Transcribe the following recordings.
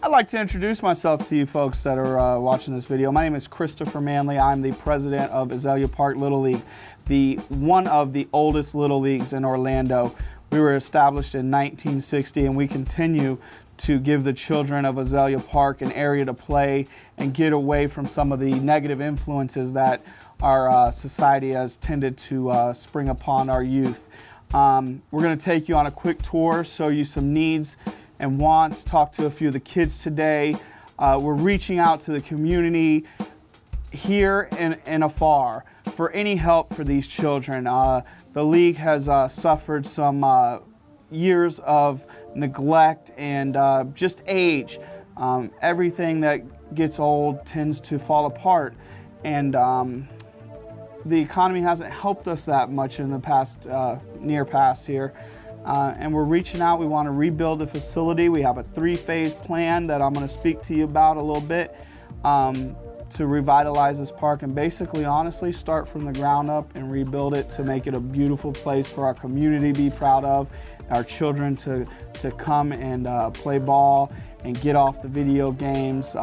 I'd like to introduce myself to you folks that are watching this video. My name is Christopher Manley. I'm the president of Azalea Park Little League, one of the oldest Little Leagues in Orlando. We were established in 1960, and we continue to give the children of Azalea Park an area to play and get away from some of the negative influences that our society has tended to spring upon our youth. We're going to take you on a quick tour, show you some needs and wants, talk to a few of the kids today. We're reaching out to the community here and afar for any help for these children. The league has suffered some years of neglect and just age. Everything that gets old tends to fall apart, and the economy hasn't helped us that much in the past, near past here. And we're reaching out. We want to rebuild the facility. We have a 3-phase plan that I'm going to speak to you about a little bit to revitalize this park and basically, honestly, start from the ground up and rebuild it to make it a beautiful place for our community to be proud of, our children to come and play ball and get off the video games.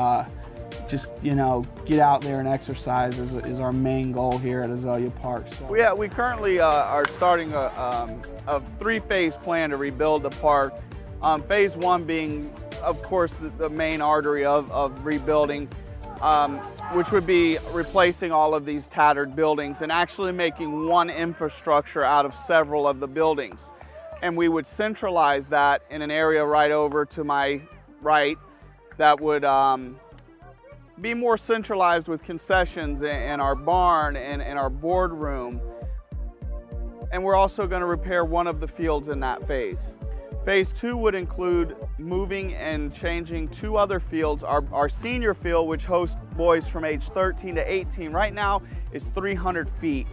Just, you know, get out there and exercise is our main goal here at Azalea Park. So. Yeah, we currently are starting a 3-phase plan to rebuild the park. Phase 1 being, of course, the main artery of rebuilding, which would be replacing all of these tattered buildings and actually making one infrastructure out of several of the buildings. And we would centralize that in an area right over to my right that would be more centralized with concessions and our barn and our boardroom. And we're also going to repair one of the fields in that phase. Phase 2 would include moving and changing 2 other fields. Our senior field, which hosts boys from age 13 to 18, right now is 300 feet.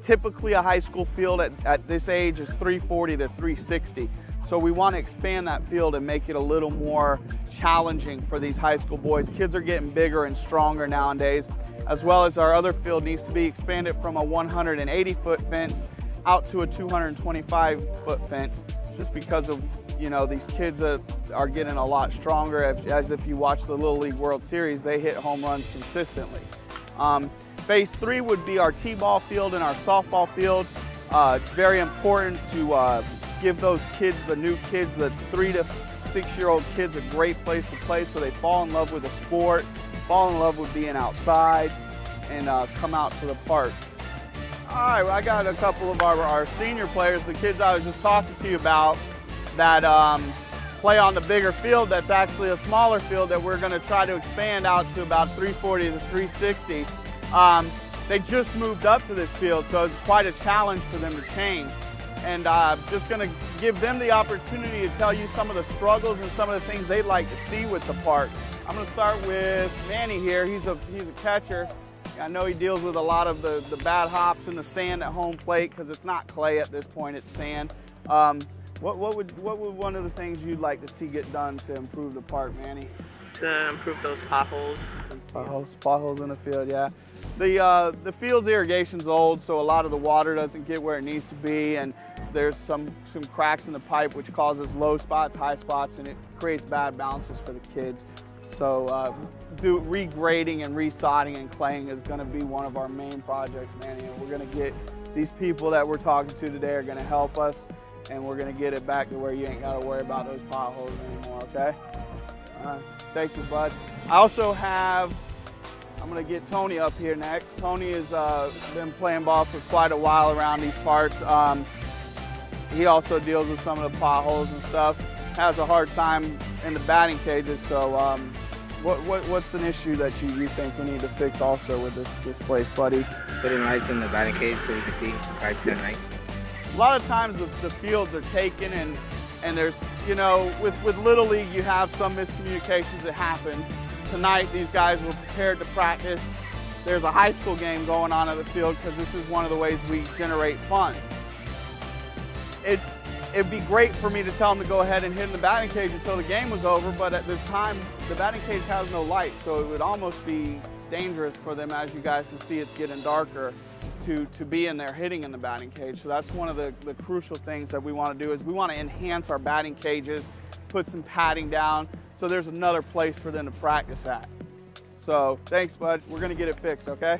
Typically a high school field at this age is 340 to 360. So we want to expand that field and make it a little more challenging for these high school boys. Kids are getting bigger and stronger nowadays, as well as our other field needs to be expanded from a 180-foot fence out to a 225-foot fence, just because of, you know, these kids are getting a lot stronger. As if you watch the Little League World Series, they hit home runs consistently. Phase 3 would be our t-ball field and our softball field. It's very important to give those kids, the new kids, the 3 to 6-year-old kids, a great place to play so they fall in love with the sport, fall in love with being outside, and come out to the park. All right, well, I got a couple of our senior players, the kids I was just talking to you about, that play on the bigger field. That's actually a smaller field that we're going to try to expand out to about 340 to 360. They just moved up to this field, so it's quite a challenge for them to change. And just going to give them the opportunity to tell you some of the struggles and some of the things they'd like to see with the park. I'm going to start with Manny here. He's a catcher. I know he deals with a lot of the bad hops in the sand at home plate because it's not clay at this point, it's sand. What would one of the things you'd like to see get done to improve the park, Manny? To improve those potholes. Potholes in the field, yeah. The field's irrigation's old, so a lot of the water doesn't get where it needs to be, and there's some cracks in the pipe which causes low spots, high spots, and it creates bad bounces for the kids. So regrading and resodding and claying is going to be one of our main projects, Manny, and we're going to get these people that we're talking to today are going to help us, and we're going to get it back to where you ain't got to worry about those potholes anymore, okay? Thank you, bud. I also have, I'm going to get Tony up here next. Tony has been playing ball for quite a while around these parts. He also deals with some of the potholes and stuff. Has a hard time in the batting cages, so what's an issue that you think we need to fix also with this place, buddy? Putting lights in the batting cage so you can see lights at night. A lot of times the fields are taken and there's, you know, with Little League you have some miscommunications that happens. Tonight these guys were prepared to practice. There's a high school game going on at the field because this is one of the ways we generate funds. It'd be great for me to tell them to go ahead and hit in the batting cage until the game was over, but at this time the batting cage has no light, so it would almost be dangerous for them, as you guys can see it's getting darker, to be in there hitting in the batting cage. So that's one of the crucial things that we want to do, is we want to enhance our batting cages put some padding down, so there's another place for them to practice at. So thanks, bud. We're gonna get it fixed, okay?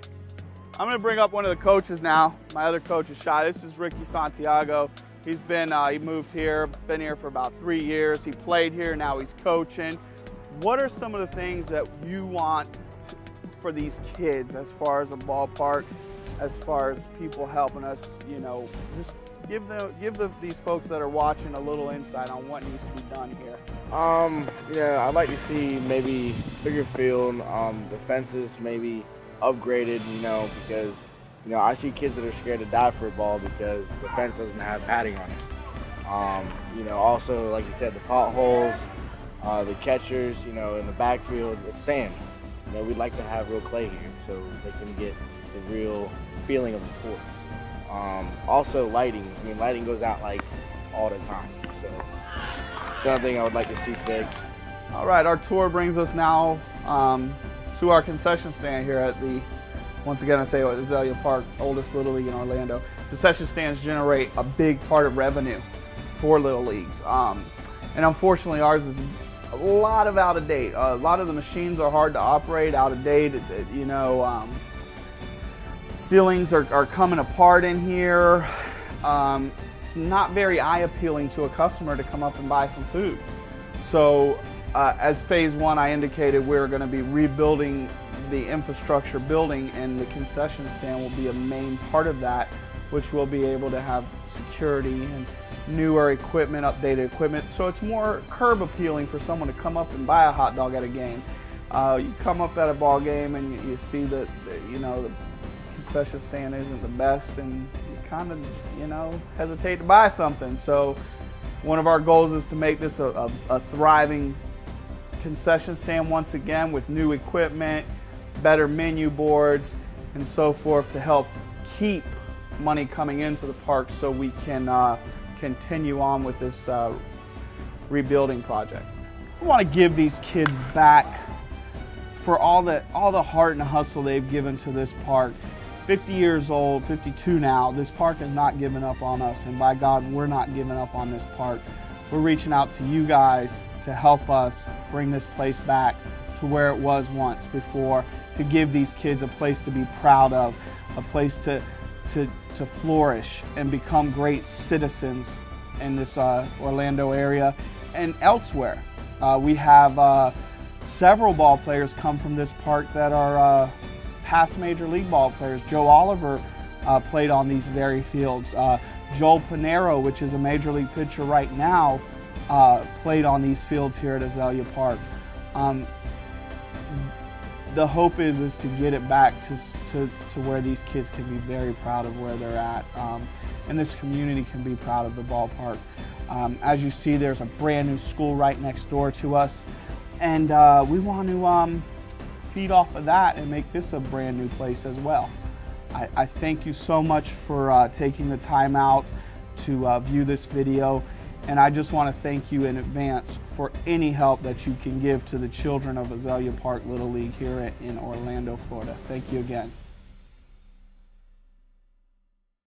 I'm gonna bring up one of the coaches now. My other coach is Shy. This is Ricky Santiago. He's been, he moved here, been here for about 3 years. He played here, now he's coaching. What are some of the things that you want for these kids as far as a ballpark, as far as people helping us, you know, just give these folks that are watching a little insight on what needs to be done here. Yeah, I'd like to see maybe bigger field, the fences maybe upgraded, you know, because, you know, I see kids that are scared to die for a ball because the fence doesn't have padding on it. You know, also, like you said, the potholes, the catchers, you know, in the backfield, it's sand. You know, we'd like to have real clay here so they can get the real feeling of the sport. Also lighting. I mean, lighting goes out like all the time, so it's another thing I would like to see fixed. All right, our tour brings us now to our concession stand here at the, once again I say, Azalea Park, oldest Little League in Orlando. Concession stands generate a big part of revenue for Little Leagues, and unfortunately ours is a lot of out of date. A lot of the machines are hard to operate, out of date. You know, ceilings are coming apart in here. It's not very eye appealing to a customer to come up and buy some food. So as phase one, I indicated we're going to be rebuilding the infrastructure building, and the concession stand will be a main part of that, which will be able to have security and newer equipment, updated equipment, so it's more curb appealing for someone to come up and buy a hot dog at a game. You come up at a ball game and you see that, you know, the concession stand isn't the best, and you kind of, you know, hesitate to buy something. So one of our goals is to make this a thriving concession stand once again, with new equipment, better menu boards, and so forth, to help keep money coming into the park so we can continue on with this rebuilding project. We want to give these kids back for all the heart and hustle they've given to this park. 50 years old, 52 now, this park has not given up on us, and by God, we're not giving up on this park. We're reaching out to you guys to help us bring this place back to where it was once before, to give these kids a place to be proud of, a place to flourish and become great citizens in this Orlando area and elsewhere. We have several ball players come from this park that are past Major League ball players. Joe Oliver played on these very fields. Joel Pinero, which is a Major League pitcher right now, played on these fields here at Azalea Park. The hope is to get it back to where these kids can be very proud of where they're at, and this community can be proud of the ballpark. As you see, there's a brand new school right next door to us, and we want to feed off of that and make this a brand new place as well. I thank you so much for taking the time out to view this video. And I just want to thank you in advance for any help that you can give to the children of Azalea Park Little League here in Orlando, Florida. Thank you again.